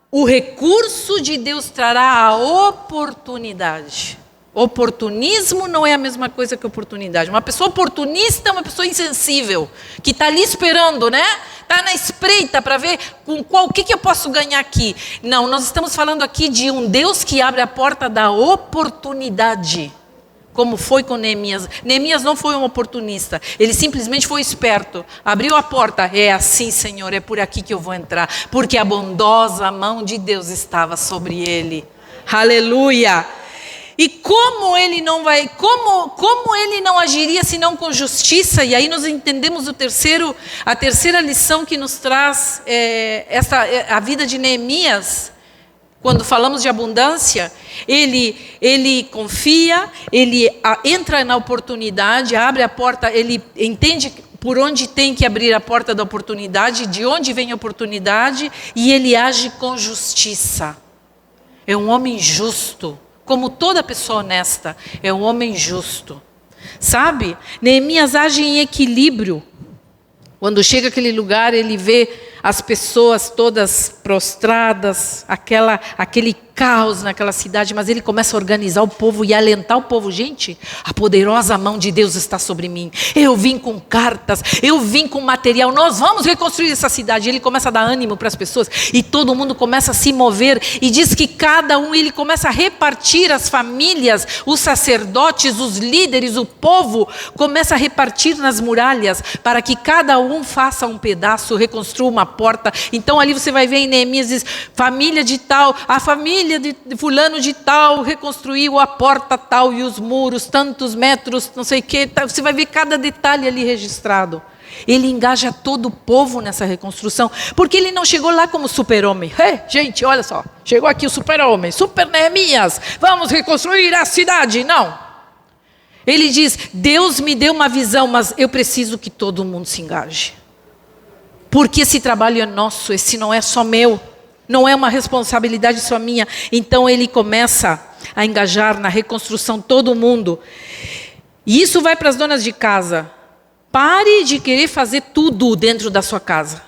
o recurso de Deus trará a oportunidade. Oportunismo não é a mesma coisa que oportunidade. Uma pessoa oportunista é uma pessoa insensível, que está ali esperando, né? está na espreita para ver o que eu posso ganhar aqui. Não, nós estamos falando aqui de um Deus que abre a porta da oportunidade. Como foi com Neemias. Neemias não foi um oportunista. Ele simplesmente foi esperto. Abriu a porta. É assim, Senhor, é por aqui que eu vou entrar. Porque a bondosa mão de Deus estava sobre ele. Aleluia! E como ele não agiria senão com justiça? E aí nós entendemos a terceira lição que nos traz a vida de Neemias. Quando falamos de abundância, ele confia, ele entra na oportunidade, abre a porta, ele entende por onde tem que abrir a porta da oportunidade, de onde vem a oportunidade, e ele age com justiça. É um homem justo, como toda pessoa honesta, é um homem justo. Sabe? Neemias age em equilíbrio. Quando chega àquele lugar, ele vê as pessoas todas prostradas, aquele caos naquela cidade, mas ele começa a organizar o povo e alentar o povo. Gente, a poderosa mão de Deus está sobre mim. Eu vim com cartas, eu vim com material, nós vamos reconstruir essa cidade. Ele começa a dar ânimo para as pessoas e todo mundo começa a se mover. E diz que cada um, ele começa a repartir as famílias, os sacerdotes, os líderes, o povo, começa a repartir nas muralhas para que cada um faça um pedaço, reconstrua uma porta. Então ali você vai ver em Neemias, diz, família de tal, a família de fulano de tal reconstruiu a porta tal e os muros, tantos metros, não sei o que, você vai ver cada detalhe ali registrado. Ele engaja todo o povo nessa reconstrução, porque ele não chegou lá como super-homem. Gente, olha só, chegou aqui o super-homem, super Neemias, vamos reconstruir a cidade. Não. Ele diz, Deus me deu uma visão, mas eu preciso que todo mundo se engaje. Porque esse trabalho é nosso, esse não é só meu. Não é uma responsabilidade só minha. Então ele começa a engajar na reconstrução todo mundo. E isso vai para as donas de casa. Pare de querer fazer tudo dentro da sua casa.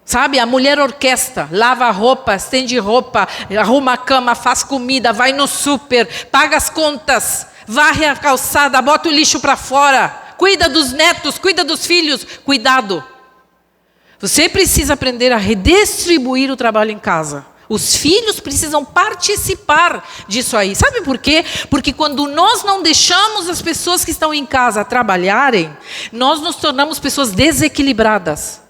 Sabe, a mulher orquestra, lava a roupa, estende roupa, arruma a cama, faz comida, vai no súper, paga as contas, varre a calçada, bota o lixo para fora, cuida dos netos, cuida dos filhos. Cuidado. Você precisa aprender a redistribuir o trabalho em casa. Os filhos precisam participar disso aí. Sabe por quê? Porque quando nós não deixamos as pessoas que estão em casa trabalharem, nós nos tornamos pessoas desequilibradas.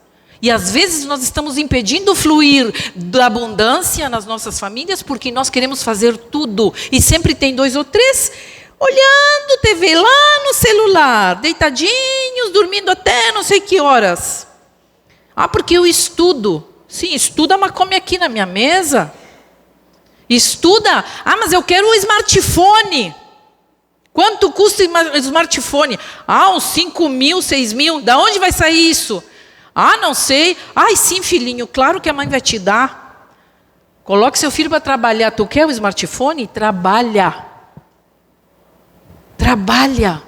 E às vezes nós estamos impedindo o fluir da abundância nas nossas famílias porque nós queremos fazer tudo. E sempre tem 2 ou 3 olhando TV lá no celular, deitadinhos, dormindo até não sei que horas. Porque eu estudo. Sim, estuda, mas come aqui na minha mesa. Estuda. Mas eu quero um smartphone. Quanto custa o smartphone? Uns 5 mil, 6 mil. Da onde vai sair isso? Não sei. Sim, filhinho, claro que a mãe vai te dar. Coloque seu filho para trabalhar. Tu quer o smartphone? Trabalha. Trabalha.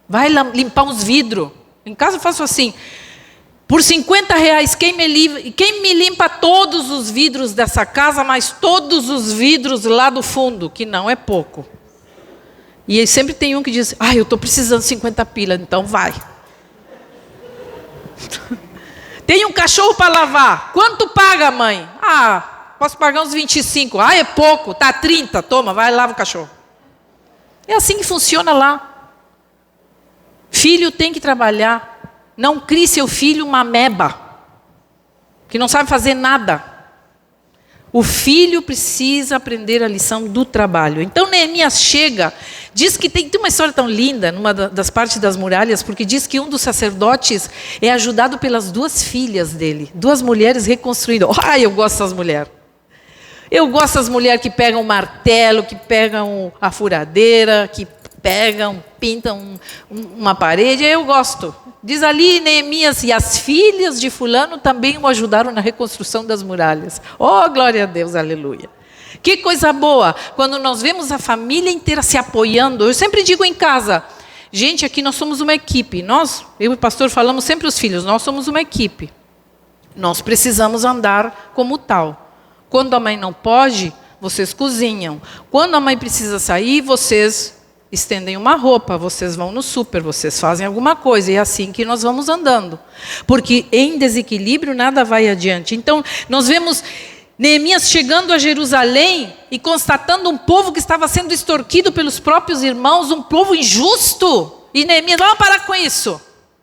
Vai limpar uns vidros. Em casa eu faço assim. Por R$50, quem me limpa todos os vidros dessa casa, mas todos os vidros lá do fundo, que não é pouco. E aí sempre tem um que diz, eu estou precisando de 50 pila, então vai. Tem um cachorro para lavar, quanto paga, mãe? Posso pagar uns 25, é pouco, tá 30, toma, vai lava o cachorro. É assim que funciona lá. Filho tem que trabalhar. Não crie seu filho uma ameba, que não sabe fazer nada. O filho precisa aprender a lição do trabalho. Então Neemias chega, diz que tem uma história tão linda, numa das partes das muralhas, porque diz que um dos sacerdotes é ajudado pelas 2 filhas dele, 2 mulheres reconstruindo. Eu gosto dessas mulheres. Eu gosto das mulheres que pegam o martelo, que pegam a furadeira, que pegam, pintam uma parede. Eu gosto. Diz ali Neemias, e as filhas de fulano também o ajudaram na reconstrução das muralhas. Glória a Deus, aleluia. Que coisa boa, quando nós vemos a família inteira se apoiando. Eu sempre digo em casa, gente, aqui nós somos uma equipe. Eu e o pastor falamos sempre os filhos, nós somos uma equipe. Nós precisamos andar como tal. Quando a mãe não pode, vocês cozinham. Quando a mãe precisa sair, vocês estendem uma roupa, vocês vão no super, vocês fazem alguma coisa, e é assim que nós vamos andando. Porque em desequilíbrio nada vai adiante. Então, nós vemos Neemias chegando a Jerusalém e constatando um povo que estava sendo extorquido pelos próprios irmãos, um povo injusto. E Neemias, vamos parar com isso.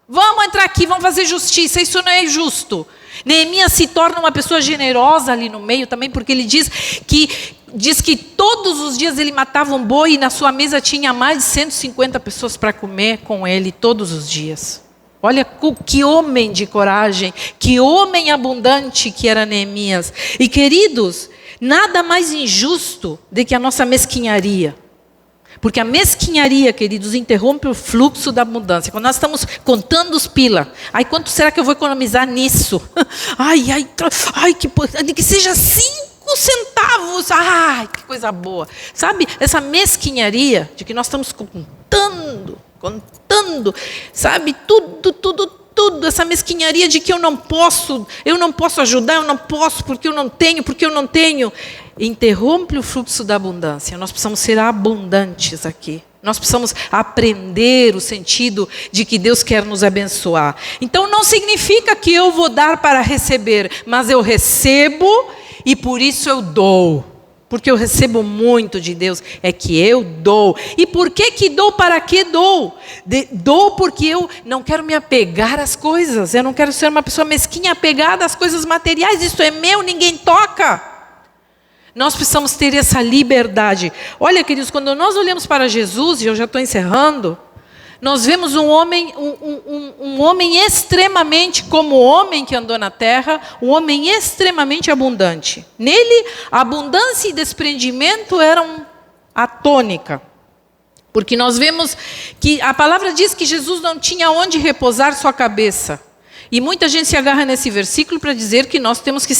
Vamos entrar aqui, vamos fazer justiça, isso não é justo. Neemias se torna uma pessoa generosa ali no meio também, porque ele diz que todos os dias ele matava um boi e na sua mesa tinha mais de 150 pessoas para comer com ele todos os dias. Olha que homem de coragem, que homem abundante que era Neemias. E queridos, nada mais injusto do que a nossa mesquinharia. Porque a mesquinharia, queridos, interrompe o fluxo da abundância. Quando nós estamos contando os pila, ai, quanto será que eu vou economizar nisso? Que seja 5 centavos, ai, que coisa boa. Sabe, essa mesquinharia de que nós estamos contando, sabe, tudo, essa mesquinharia de que eu não posso ajudar, eu não posso, porque eu não tenho, interrompe o fluxo da abundância. Nós precisamos ser abundantes aqui. Nós precisamos aprender o sentido de que Deus quer nos abençoar. Então não significa que eu vou dar para receber, mas eu recebo e por isso eu dou. Porque eu recebo muito de Deus, é que eu dou. E por que dou? Para que dou? Dou porque eu não quero me apegar às coisas. Eu não quero ser uma pessoa mesquinha apegada às coisas materiais. Isso é meu, ninguém toca. Nós precisamos ter essa liberdade. Olha, queridos, quando nós olhamos para Jesus, e eu já estou encerrando, nós vemos um homem extremamente, como homem que andou na terra, um homem extremamente abundante. Nele, abundância e desprendimento eram a tônica. Porque nós vemos que a palavra diz que Jesus não tinha onde repousar sua cabeça. E muita gente se agarra nesse versículo para dizer que nós temos que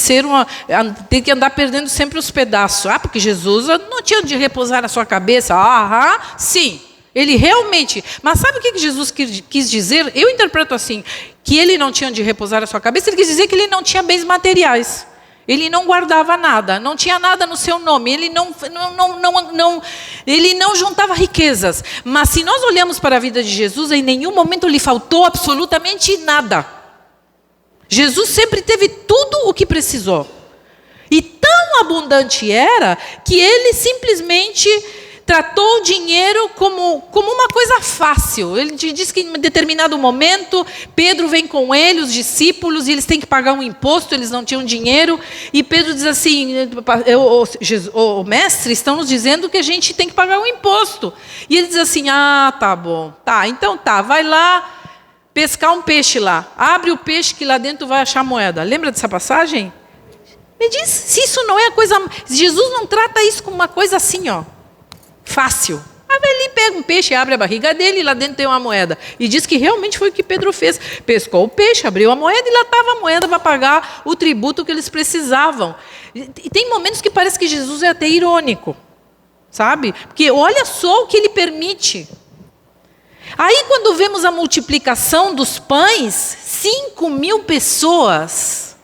ter que andar perdendo sempre os pedaços. Ah, porque Jesus não tinha onde repousar a sua cabeça. Sim. Ele realmente... Mas sabe o que Jesus quis dizer? Eu interpreto assim, que ele não tinha onde repousar a sua cabeça, ele quis dizer que ele não tinha bens materiais. Ele não guardava nada, não tinha nada no seu nome, ele não juntava riquezas. Mas se nós olhamos para a vida de Jesus, em nenhum momento lhe faltou absolutamente nada. Jesus sempre teve tudo o que precisou. E tão abundante era, que ele simplesmente tratou o dinheiro como uma coisa fácil. Ele diz que em determinado momento, Pedro vem com ele, os discípulos, e eles têm que pagar um imposto, eles não tinham dinheiro, e Pedro diz assim, o mestre, estão nos dizendo que a gente tem que pagar um imposto. E ele diz assim, tá bom, então vai lá pescar um peixe lá, abre o peixe que lá dentro vai achar moeda. Lembra dessa passagem? Me diz se isso não é a coisa... Jesus não trata isso como uma coisa assim, fácil. Ele pega um peixe, abre a barriga dele e lá dentro tem uma moeda. E diz que realmente foi o que Pedro fez. Pescou o peixe, abriu a moeda e lá estava a moeda para pagar o tributo que eles precisavam. E tem momentos que parece que Jesus é até irônico, sabe? Porque olha só o que ele permite. Aí quando vemos a multiplicação dos pães, 5.000 pessoas.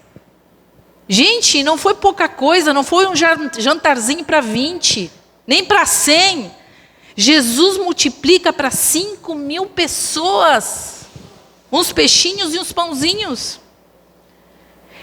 Gente, não foi pouca coisa, não foi um jantarzinho para 20, nem para 100. Jesus multiplica para 5.000 pessoas. Uns peixinhos e uns pãozinhos.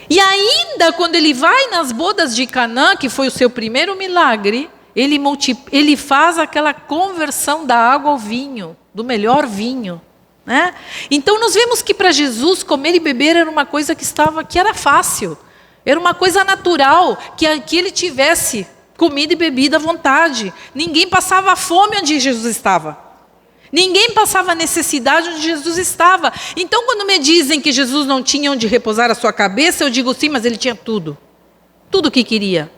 E ainda quando ele vai nas bodas de Canaã, que foi o seu primeiro milagre, ele faz aquela conversão da água ao vinho, do melhor vinho, né? Então nós vemos que para Jesus comer e beber era uma coisa que era fácil, era uma coisa natural, que ele tivesse comida e bebida à vontade. Ninguém passava fome onde Jesus estava. Ninguém passava necessidade onde Jesus estava. Então quando me dizem que Jesus não tinha onde repousar a sua cabeça, eu digo sim, mas ele tinha tudo. Tudo o que queria.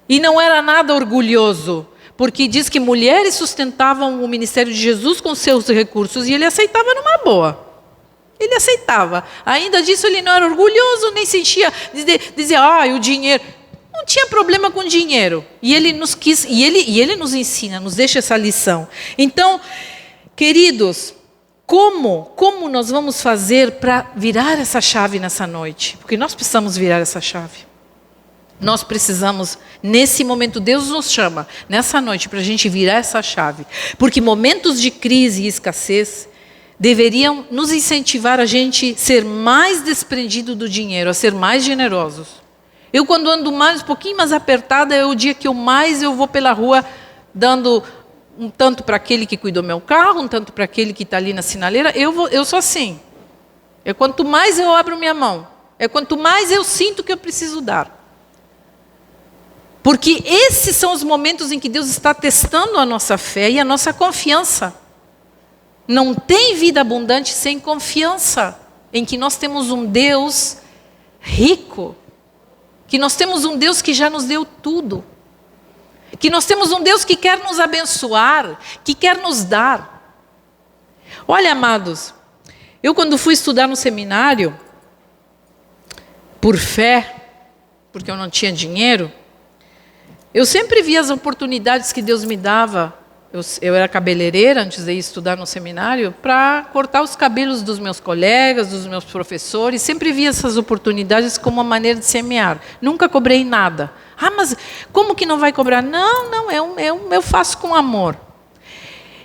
E não era nada orgulhoso, porque diz que mulheres sustentavam o ministério de Jesus com seus recursos e ele aceitava numa boa. Ele aceitava. Ainda disso ele não era orgulhoso, nem sentia, dizia, o dinheiro. Não tinha problema com dinheiro. E ele nos quis, e ele nos ensina, nos deixa essa lição. Então, queridos, como nós vamos fazer para virar essa chave nessa noite? Porque nós precisamos virar essa chave. Nós precisamos, nesse momento, Deus nos chama, nessa noite, para a gente virar essa chave. Porque momentos de crise e escassez deveriam nos incentivar a gente ser mais desprendido do dinheiro, a ser mais generosos. Eu, quando ando um pouquinho mais apertada, é o dia que eu vou pela rua dando um tanto para aquele que cuidou meu carro, um tanto para aquele que está ali na sinaleira. Eu sou assim. É quanto mais eu abro minha mão, é quanto mais eu sinto que eu preciso dar. Porque esses são os momentos em que Deus está testando a nossa fé e a nossa confiança. Não tem vida abundante sem confiança em que nós temos um Deus rico, que nós temos um Deus que já nos deu tudo, que nós temos um Deus que quer nos abençoar, que quer nos dar. Olha, amados, eu quando fui estudar no seminário, por fé, porque eu não tinha dinheiro, eu sempre via as oportunidades que Deus me dava. Eu era cabeleireira antes de ir estudar no seminário, para cortar os cabelos dos meus colegas, dos meus professores. Sempre via essas oportunidades como uma maneira de semear. Nunca cobrei nada. Ah, mas como que não vai cobrar? Não, eu faço com amor.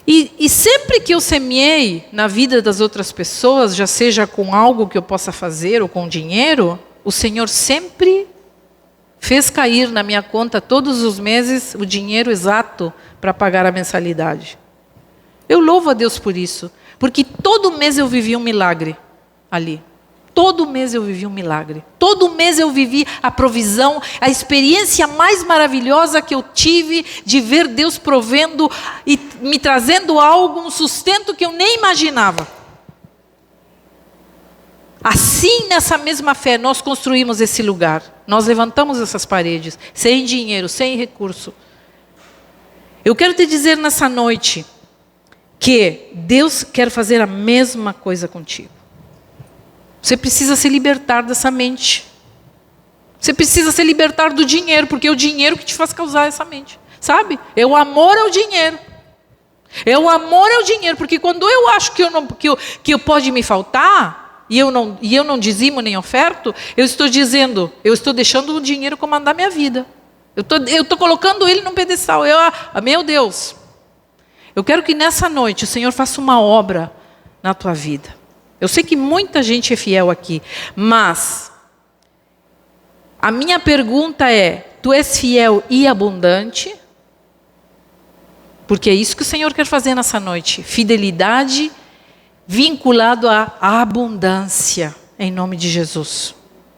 E sempre que eu semeei na vida das outras pessoas, já seja com algo que eu possa fazer ou com dinheiro, o Senhor sempre fez cair na minha conta todos os meses o dinheiro exato para pagar a mensalidade. Eu louvo a Deus por isso, porque todo mês eu vivi um milagre ali. Todo mês eu vivi um milagre. Todo mês eu vivi a provisão, a experiência mais maravilhosa que eu tive de ver Deus provendo e me trazendo algo, um sustento que eu nem imaginava. Assim, nessa mesma fé, nós construímos esse lugar. Nós levantamos essas paredes, sem dinheiro, sem recurso. Eu quero te dizer nessa noite que Deus quer fazer a mesma coisa contigo. Você precisa se libertar dessa mente. Você precisa se libertar do dinheiro, porque é o dinheiro que te faz causar essa mente. Sabe? É o amor ao dinheiro. É o amor ao dinheiro, porque quando eu acho que eu pode me faltar, e eu não dizimo nem oferto, eu estou deixando o dinheiro comandar minha vida. Eu estou colocando ele num pedestal. Meu Deus, eu quero que nessa noite o Senhor faça uma obra na tua vida. Eu sei que muita gente é fiel aqui, mas a minha pergunta é: tu és fiel e abundante? Porque é isso que o Senhor quer fazer nessa noite. Fidelidade vinculado à abundância, em nome de Jesus.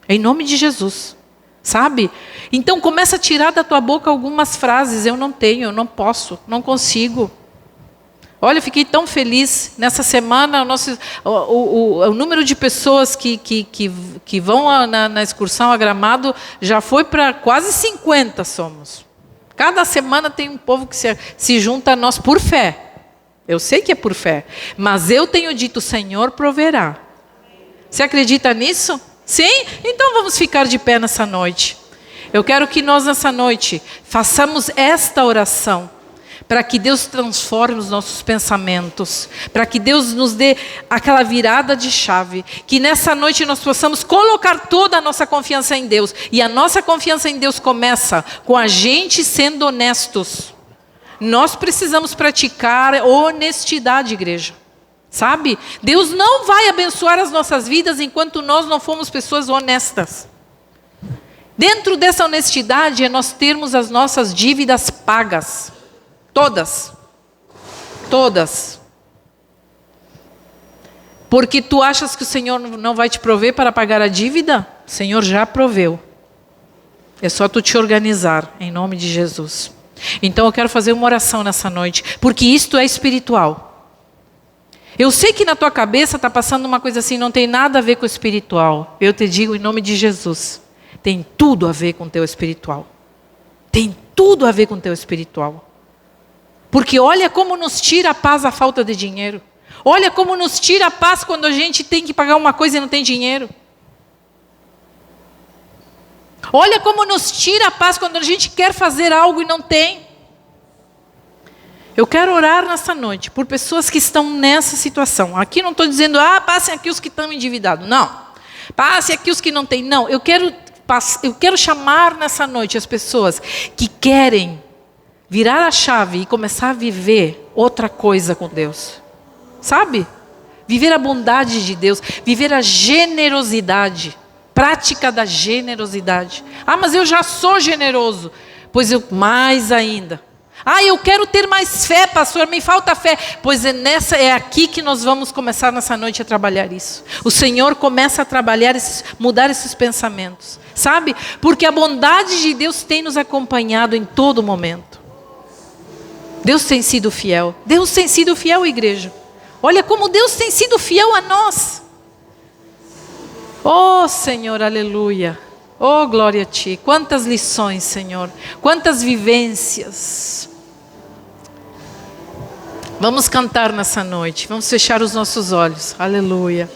Em nome de Jesus. Sabe? Então começa a tirar da tua boca algumas frases. Eu não tenho, eu não posso, não consigo. Olha, eu fiquei tão feliz. Nessa semana, o número de pessoas que vão na excursão a Gramado já foi para quase 50 somos. Cada semana tem um povo que se junta a nós por fé. Eu sei que é por fé. Mas eu tenho dito, o Senhor proverá. Você acredita nisso? Sim? Então vamos ficar de pé nessa noite. Eu quero que nós nessa noite façamos esta oração, para que Deus transforme os nossos pensamentos, para que Deus nos dê aquela virada de chave, que nessa noite nós possamos colocar toda a nossa confiança em Deus. E a nossa confiança em Deus começa com a gente sendo honestos. Nós precisamos praticar honestidade, igreja. Sabe? Deus não vai abençoar as nossas vidas enquanto nós não formos pessoas honestas. Dentro dessa honestidade é nós termos as nossas dívidas pagas. Todas. Todas. Porque tu achas que o Senhor não vai te prover para pagar a dívida? O Senhor já proveu. É só tu te organizar, em nome de Jesus. Então eu quero fazer uma oração nessa noite, porque isto é espiritual. Eu sei que na tua cabeça está passando uma coisa assim, não tem nada a ver com o espiritual. Eu te digo em nome de Jesus, tem tudo a ver com o teu espiritual. Tem tudo a ver com o teu espiritual. Porque olha como nos tira a paz a falta de dinheiro. Olha como nos tira a paz quando a gente tem que pagar uma coisa e não tem dinheiro. Olha como nos tira a paz quando a gente quer fazer algo e não tem. Eu quero orar nessa noite por pessoas que estão nessa situação. Aqui não estou dizendo, passem aqui os que estão endividados. Não. Passem aqui os que não têm. Não, eu quero quero chamar nessa noite as pessoas que querem virar a chave e começar a viver outra coisa com Deus. Sabe? Viver a bondade de Deus, viver a generosidade, prática da generosidade. Ah, mas eu já sou generoso. Pois eu mais ainda. Ah, eu quero ter mais fé, pastor, me falta fé. Pois é aqui que nós vamos começar nessa noite a trabalhar isso. O Senhor começa a trabalhar, mudar esses pensamentos. Sabe? Porque a bondade de Deus tem nos acompanhado em todo momento. Deus tem sido fiel. Deus tem sido fiel, igreja. Olha como Deus tem sido fiel a nós. Oh, Senhor, aleluia. Oh, glória a Ti. Quantas lições, Senhor. Quantas vivências. Vamos cantar nessa noite. Vamos fechar os nossos olhos. Aleluia.